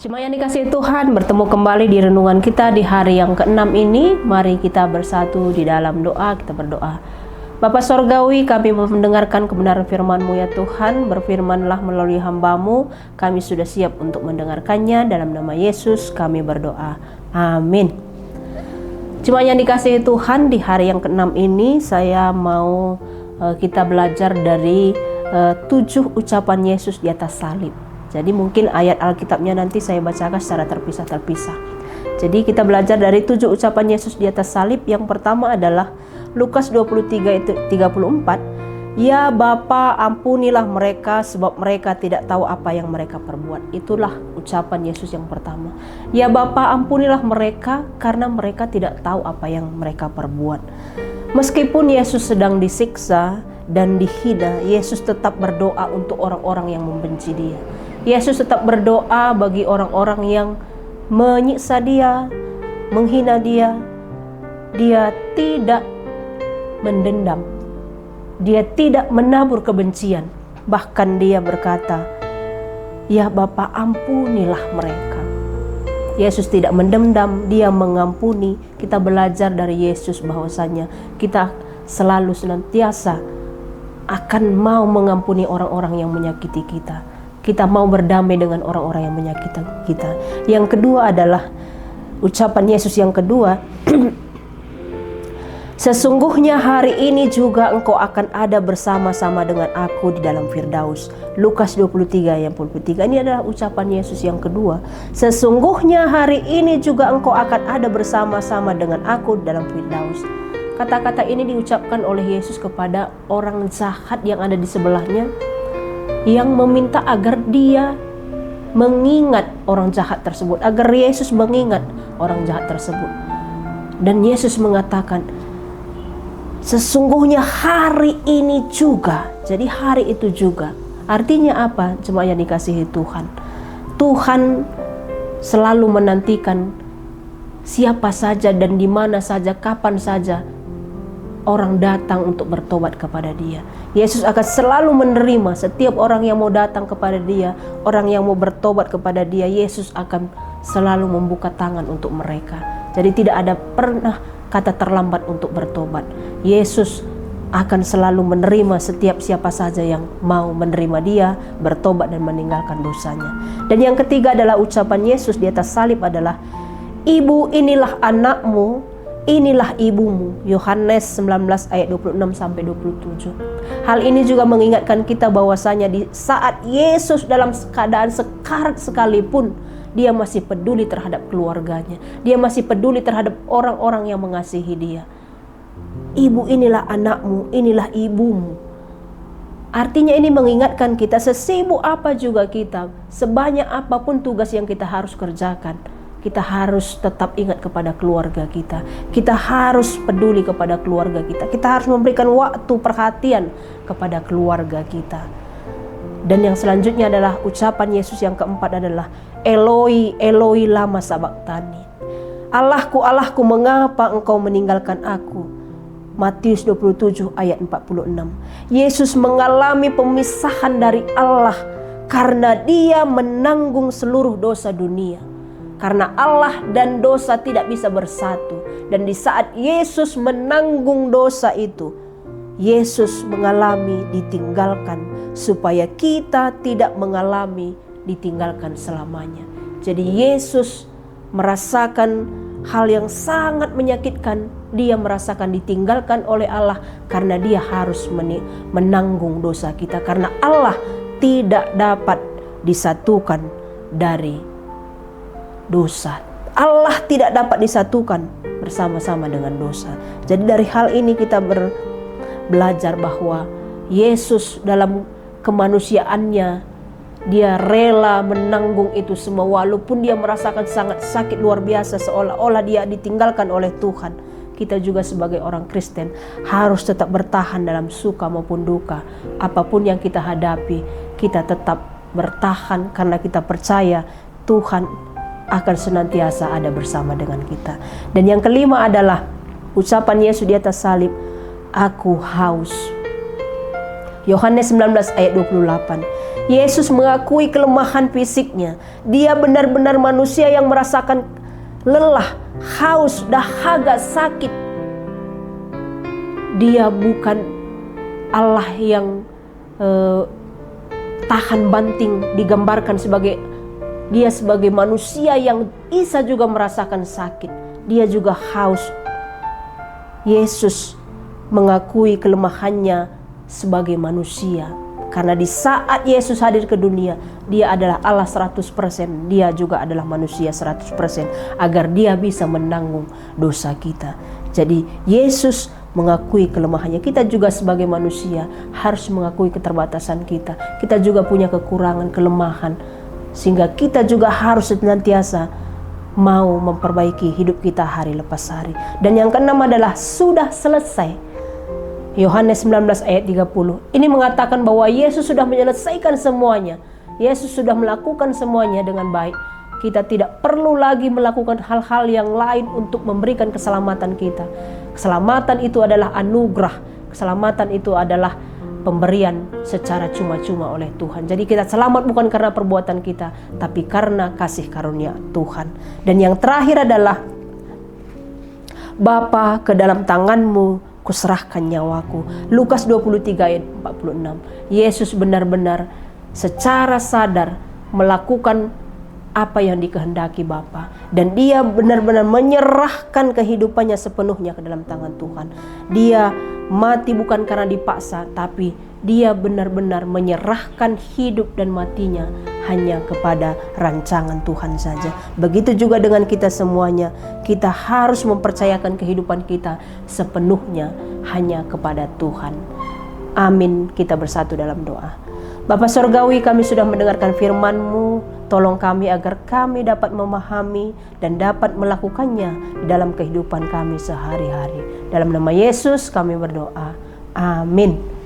Jemaat yang dikasihi Tuhan, bertemu kembali di renungan kita di hari yang ke-6 ini. Mari kita bersatu di dalam doa, kita berdoa. Bapa Sorgawi, kami mendengarkan kebenaran firman-Mu ya Tuhan. Berfirmanlah melalui hamba-Mu, kami sudah siap untuk mendengarkannya. Dalam nama Yesus kami berdoa, amin. Jemaat yang dikasihi Tuhan, di hari yang ke-6 ini saya mau kita belajar dari 7 ucapan Yesus di atas salib. Jadi mungkin ayat Alkitabnya nanti saya bacakan secara terpisah-terpisah. Jadi kita belajar dari 7 ucapan Yesus di atas salib. Yang pertama adalah Lukas 23:34. Ya Bapa, ampunilah mereka sebab mereka tidak tahu apa yang mereka perbuat. Itulah ucapan Yesus yang pertama. Ya Bapa, ampunilah mereka karena mereka tidak tahu apa yang mereka perbuat. Meskipun Yesus sedang disiksa dan dihina, Yesus tetap berdoa untuk orang-orang yang membenci Dia. Yesus tetap berdoa bagi orang-orang yang menyiksa Dia, menghina Dia. Dia tidak mendendam. Dia tidak menabur kebencian. Bahkan Dia berkata, "Ya Bapa, ampunilah mereka." Yesus tidak mendendam, Dia mengampuni. Kita belajar dari Yesus bahwasanya kita selalu senantiasa akan mau mengampuni orang-orang yang menyakiti kita. Kita mau berdamai dengan orang-orang yang menyakiti kita. Yang kedua adalah ucapan Yesus yang kedua. Sesungguhnya hari ini juga engkau akan ada bersama-sama dengan aku di dalam Firdaus. Lukas 23:43. Ini adalah ucapan Yesus yang kedua. Sesungguhnya hari ini juga engkau akan ada bersama-sama dengan aku di dalam Firdaus. Kata-kata ini diucapkan oleh Yesus kepada orang jahat yang ada di sebelahnya, yang meminta agar Dia mengingat orang jahat tersebut, agar Yesus mengingat orang jahat tersebut. Dan Yesus mengatakan, sesungguhnya hari ini juga. Jadi hari itu juga. Artinya apa? Jemaat yang dikasihi Tuhan, Tuhan selalu menantikan siapa saja dan di mana saja, kapan saja orang datang untuk bertobat kepada Dia. Yesus akan selalu menerima setiap orang yang mau datang kepada Dia, orang yang mau bertobat kepada Dia. Yesus akan selalu membuka tangan untuk mereka. Jadi tidak ada pernah kata terlambat untuk bertobat. Yesus akan selalu menerima setiap siapa saja yang mau menerima Dia, bertobat dan meninggalkan dosanya. Dan yang ketiga adalah ucapan Yesus di atas salib adalah, Ibu, inilah anakmu, inilah ibumu. Yohanes 19 ayat 26-27. Hal ini juga mengingatkan kita bahwasanya di saat Yesus dalam keadaan sekarat sekalipun, Dia masih peduli terhadap keluarganya. Dia masih peduli terhadap orang-orang yang mengasihi Dia. Ibu, inilah anakmu, inilah ibumu. Artinya ini mengingatkan kita, sesibuk apa juga kita, sebanyak apapun tugas yang kita harus kerjakan, kita harus tetap ingat kepada keluarga kita. Kita harus peduli kepada keluarga kita. Kita harus memberikan waktu perhatian kepada keluarga kita. Dan yang selanjutnya adalah ucapan Yesus yang keempat adalah, Eloi, Eloi lama sabachthani. Allahku, Allahku, mengapa engkau meninggalkan aku? Matius 27 ayat 46. Yesus mengalami pemisahan dari Allah karena Dia menanggung seluruh dosa dunia. Karena Allah dan dosa tidak bisa bersatu. Dan di saat Yesus menanggung dosa itu, Yesus mengalami ditinggalkan supaya kita tidak mengalami ditinggalkan selamanya. Jadi Yesus merasakan hal yang sangat menyakitkan. Dia merasakan ditinggalkan oleh Allah karena Dia harus menanggung dosa kita. Karena Allah tidak dapat disatukan dari dosa. Allah tidak dapat disatukan bersama-sama dengan dosa. Jadi dari hal ini kita belajar bahwa Yesus dalam kemanusiaannya, Dia rela menanggung itu semua walaupun Dia merasakan sangat sakit luar biasa, seolah-olah Dia ditinggalkan oleh Tuhan. Kita juga sebagai orang Kristen harus tetap bertahan dalam suka maupun duka. Apapun yang kita hadapi, kita tetap bertahan karena kita percaya Tuhan akan senantiasa ada bersama dengan kita. Dan yang kelima adalah ucapan Yesus di atas salib, aku haus. Yohanes 19 ayat 28. Yesus mengakui kelemahan fisiknya. Dia benar-benar manusia yang merasakan lelah, haus, dahaga, sakit. Dia bukan Allah yang tahan banting, digambarkan sebagai dia sebagai manusia yang bisa juga merasakan sakit. Dia juga haus. Yesus mengakui kelemahannya sebagai manusia. Karena di saat Yesus hadir ke dunia, dia adalah Allah 100%, dia juga adalah manusia 100%, agar dia bisa menanggung dosa kita. Jadi Yesus mengakui kelemahannya. Kita juga sebagai manusia harus mengakui keterbatasan kita. Kita juga punya kekurangan, kelemahan, sehingga kita juga harus senantiasa mau memperbaiki hidup kita hari lepas hari. Dan yang keenam adalah sudah selesai. Yohanes 19 ayat 30. Ini mengatakan bahwa Yesus sudah menyelesaikan semuanya. Yesus sudah melakukan semuanya dengan baik. Kita tidak perlu lagi melakukan hal-hal yang lain untuk memberikan keselamatan kita. Keselamatan itu adalah anugerah. Keselamatan itu adalah pemberian secara cuma-cuma oleh Tuhan. Jadi kita selamat bukan karena perbuatan kita, tapi karena kasih karunia Tuhan. Dan yang terakhir adalah, Bapa, ke dalam tanganmu kuserahkan nyawaku. Lukas 23 ayat 46. Yesus benar-benar secara sadar melakukan apa yang dikehendaki Bapa, dan dia benar-benar menyerahkan kehidupannya sepenuhnya ke dalam tangan Tuhan. Dia mati bukan karena dipaksa, tapi dia benar-benar menyerahkan hidup dan matinya hanya kepada rancangan Tuhan saja. Begitu juga dengan kita semuanya. Kita harus mempercayakan kehidupan kita sepenuhnya hanya kepada Tuhan. Amin. Kita bersatu dalam doa. Bapa Sorgawi, kami sudah mendengarkan firman-Mu. Tolong kami agar kami dapat memahami dan dapat melakukannya di dalam kehidupan kami sehari-hari. Dalam nama Yesus kami berdoa. Amin.